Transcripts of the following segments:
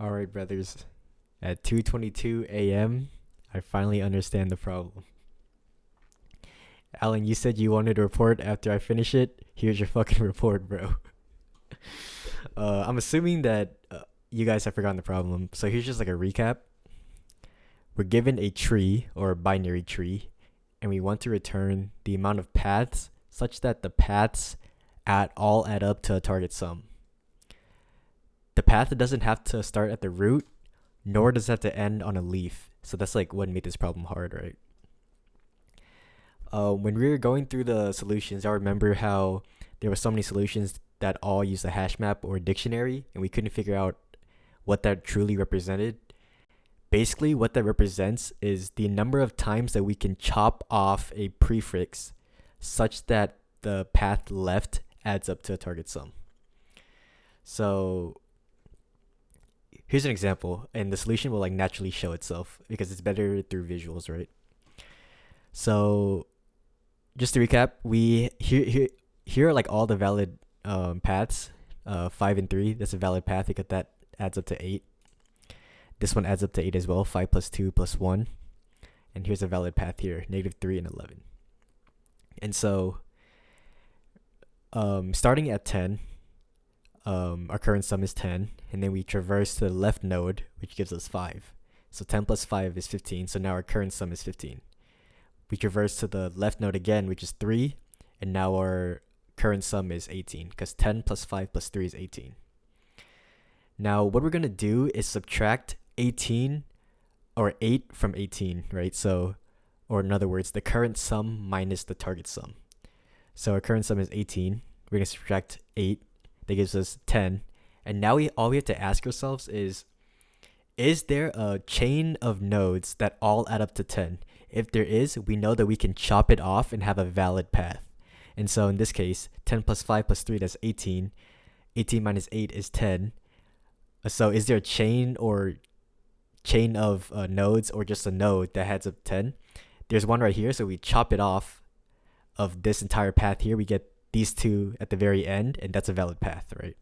All right, brothers. At 2:22 a.m., I finally understand the problem. Alan, you said you wanted a report after I finish it. Here's your fucking report, bro. I'm assuming that you guys have forgotten the problem. So here's just like a recap. We're given a tree or a binary tree, and we want to return the amount of paths such that the paths all add up to a target sum. The path doesn't have to start at the root, nor does it have to end on a leaf. So that's like what made this problem hard, right? When we were going through the solutions, I remember how there were so many solutions that all used a hash map or a dictionary, and we couldn't figure out what that truly represented. Basically, what that represents is the number of times that we can chop off a prefix such that the path left adds up to a target sum. So here's an example, and the solution will like naturally show itself because it's better through visuals, right? So just to recap, we here are like all the valid paths. 5 and 3, that's a valid path because that adds up to 8. This one adds up to 8 as well. 5 plus 2 plus 1, and here's a valid path here: -3 and 11. And so, starting at 10, our current sum is 10, and then we traverse to the left node, which gives us 5. So 10 plus 5 is 15. So now our current sum is 15. We traverse to the left node again, which is 3, and now our current sum is 18, because 10 plus 5 plus 3 is 18. Now, what we're going to do is subtract 18 or 8 from 18, right? So, or in other words, the current sum minus the target sum. So our current sum is 18. We're going to subtract 8. That gives us 10. And now all we have to ask ourselves is there a chain of nodes that all add up to 10? If there is, we know that we can chop it off and have a valid path. And so in this case, 10 plus 5 plus 3, that's 18. 18 minus 8 is 10. So is there a chain of nodes, or just a node that adds up 10? There's one right here, so we chop it off of this entire path here. We get these two at the very end, and that's a valid path, right?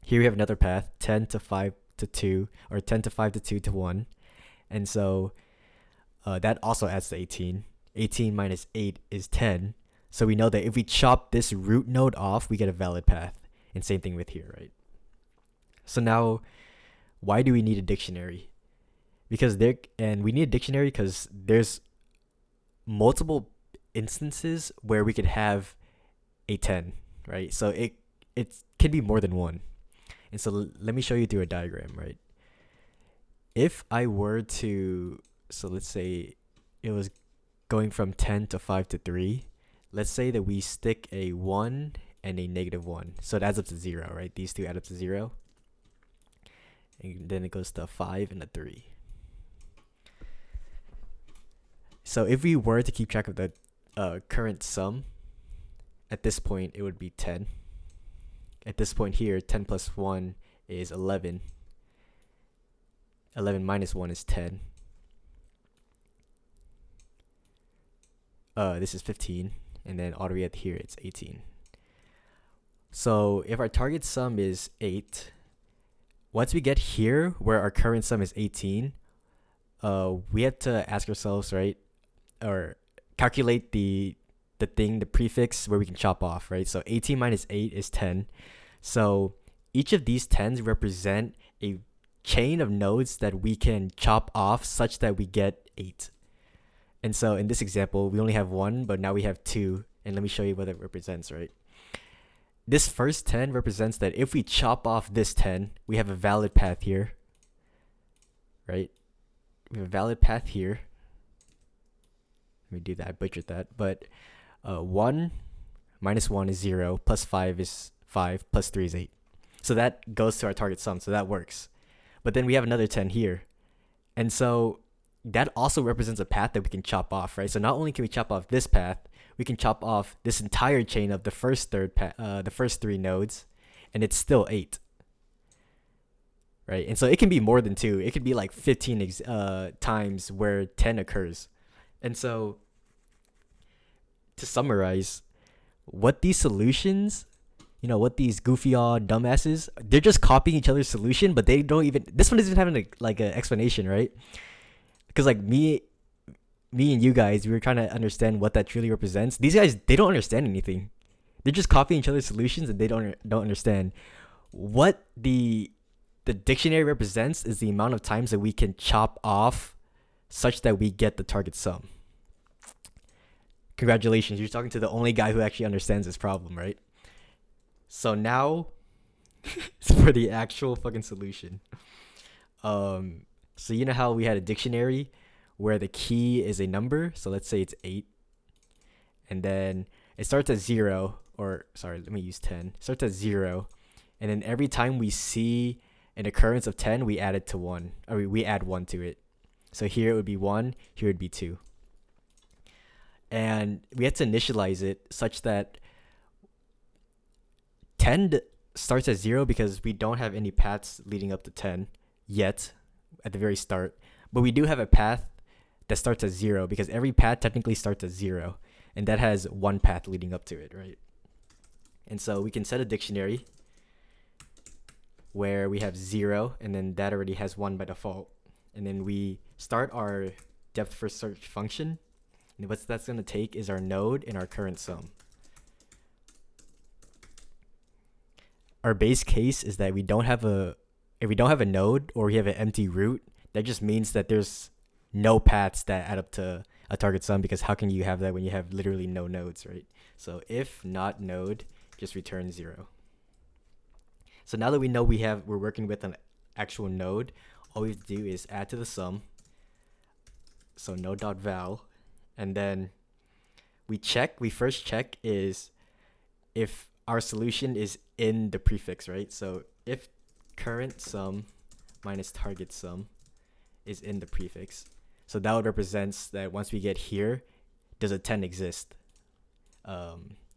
Here we have another path, 10 to 5 to 2, or 10 to 5 to 2 to 1. And so that also adds to 18. 18 minus 8 is 10. So we know that if we chop this root node off, we get a valid path. And same thing with here, right? So now, why do we need a dictionary? We need a dictionary because there's multiple instances where we could have a 10, right? So it can be more than one. And so let me show you through a diagram, right? If I were to, so let's say it was going from 10 to 5 to 3. Let's say that we stick a 1 and a -1. So it adds up to 0, right? These two add up to 0. And then it goes to a 5 and a 3. So if we were to keep track of the current sum, at this point it would be 10. At this point here, 10 plus 1 is 11. 11 minus 1 is 10. This is 15. And then all the way at here, it's 18. So if our target sum is 8, once we get here where our current sum is 18, we have to ask ourselves, right, or calculate the prefix where we can chop off, right? So 18 minus 8 is 10. So each of these 10s represent a chain of nodes that we can chop off such that we get 8. And so in this example, we only have 1, but now we have 2. And let me show you what it represents, right? This first 10 represents that if we chop off this 10, we have a valid path here, right? We have a valid path here. Let me do that. I butchered that. But 1 minus 1 is 0, plus 5 is 5, plus 3 is 8. So that goes to our target sum, so that works. But then we have another 10 here. And so that also represents a path that we can chop off, right? So not only can we chop off this path, we can chop off this entire chain of the first 3 nodes, and it's still 8, right? And so it can be more than 2. It could be like 15 times where 10 occurs. And so to summarize, what these solutions what these goofy dumbasses, they're just copying each other's solution, but they don't even, this one isn't having like an explanation, right? Because like me and you guys, we were trying to understand what that truly represents. These guys, they don't understand anything. They're just copying each other's solutions, and they don't understand what the dictionary represents is the amount of times that we can chop off such that we get the target sum. Congratulations, you're talking to the only guy who actually understands this problem, right? So now for the actual fucking solution. So you know how we had a dictionary where the key is a number, so let's say it's 8, and then it starts at 0, or sorry, let me use 10. It starts at 0, and then every time we see an occurrence of 10, we add it to 1, or we add 1 to it. So here it would be 1, here it would be 2. And we had to initialize it such that 10 starts at 0 because we don't have any paths leading up to 10 yet at the very start. But we do have a path that starts at 0 because every path technically starts at 0. And that has one path leading up to it, right? And so we can set a dictionary where we have 0, and then that already has 1 by default. And then we start our depth first search function. And what that's going to take is our node and our current sum. Our base case is that if we don't have a node or we have an empty root, that just means that there's no paths that add up to a target sum, because how can you have that when you have literally no nodes, right? So if not node, just return 0. So now that we know we're working with an actual node, all we have to do is add to the sum. So node.val, and then we first check is if our solution is in the prefix, right? So if current sum minus target sum is in the prefix, so that would represent that once we get here, does a 10 exist?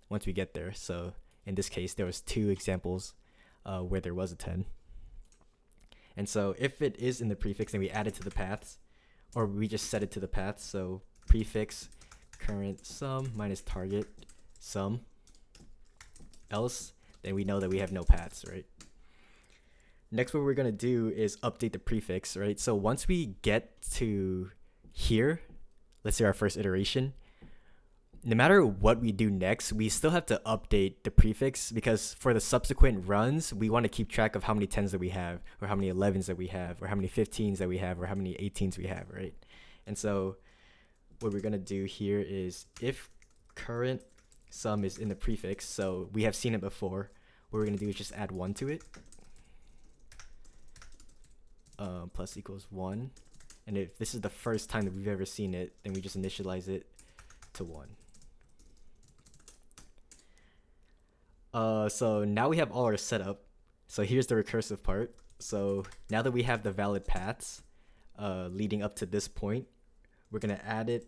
Once we get there. So in this case, there was 2 examples where there was a 10. And so if it is in the prefix, then we add it to the paths, or we just set it to the paths. So prefix current sum minus target sum. Else, then we know that we have no paths, right? Next, what we're going to do is update the prefix, right? So once we get to here, let's say our first iteration, no matter what we do next, we still have to update the prefix, because for the subsequent runs, we want to keep track of how many 10s that we have, or how many 11s that we have, or how many 15s that we have, or how many 18s we have, right? And so what we're going to do here is if current sum is in the prefix, so we have seen it before, what we're going to do is just add 1 to it. Plus equals 1. And if this is the first time that we've ever seen it, then we just initialize it to 1. So now we have all our setup. So here's the recursive part. So now that we have the valid paths leading up to this point, we're going to add it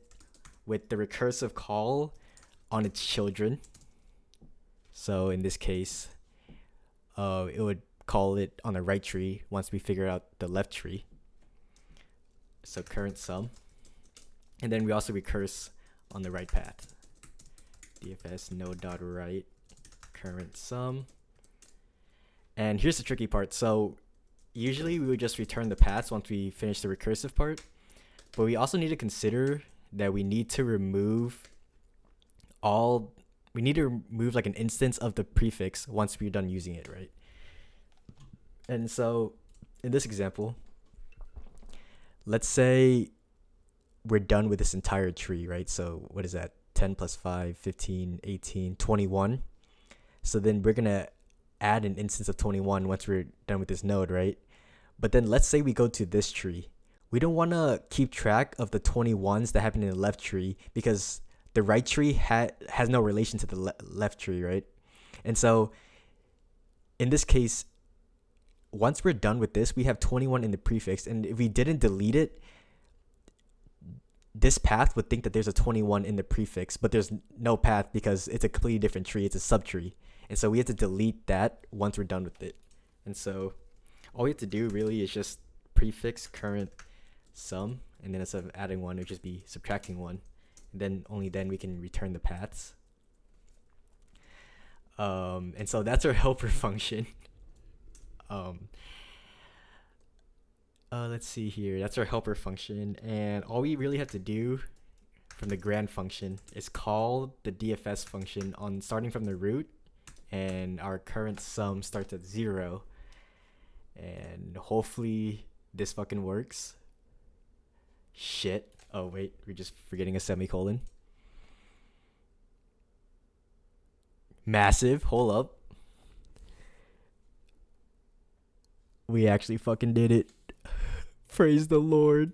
with the recursive call on its children. So in this case, it would call it on the right tree once we figure out the left tree. So current sum. And then we also recurse on the right path. DFS node.right current sum. And here's the tricky part. So usually we would just return the paths once we finish the recursive part, but we also need to consider that we need to remove like an instance of the prefix once we're done using it, right? And so in this example, let's say we're done with this entire tree, right? So what is that? 10 plus 5, 15, 18, 21. So then we're going to add an instance of 21 once we're done with this node, right? But then let's say we go to this tree. We don't want to keep track of the 21s that happen in the left tree, because the right tree has no relation to the left tree, right? And so in this case, once we're done with this, we have 21 in the prefix. And if we didn't delete it, this path would think that there's a 21 in the prefix, but there's no path because it's a completely different tree. It's a subtree. And so we have to delete that once we're done with it. And so all we have to do really is just prefix current sum, and then instead of adding 1, it would just be subtracting 1. And then only then we can return the paths. And so that's our helper function. Um, let's see here. That's our helper function, and all we really have to do from the grand function is call the DFS function on starting from the root, and our current sum starts at 0. And hopefully this fucking works. Shit. Oh wait, we're just forgetting a semicolon. Massive. Hold up. We actually fucking did it. Praise the Lord.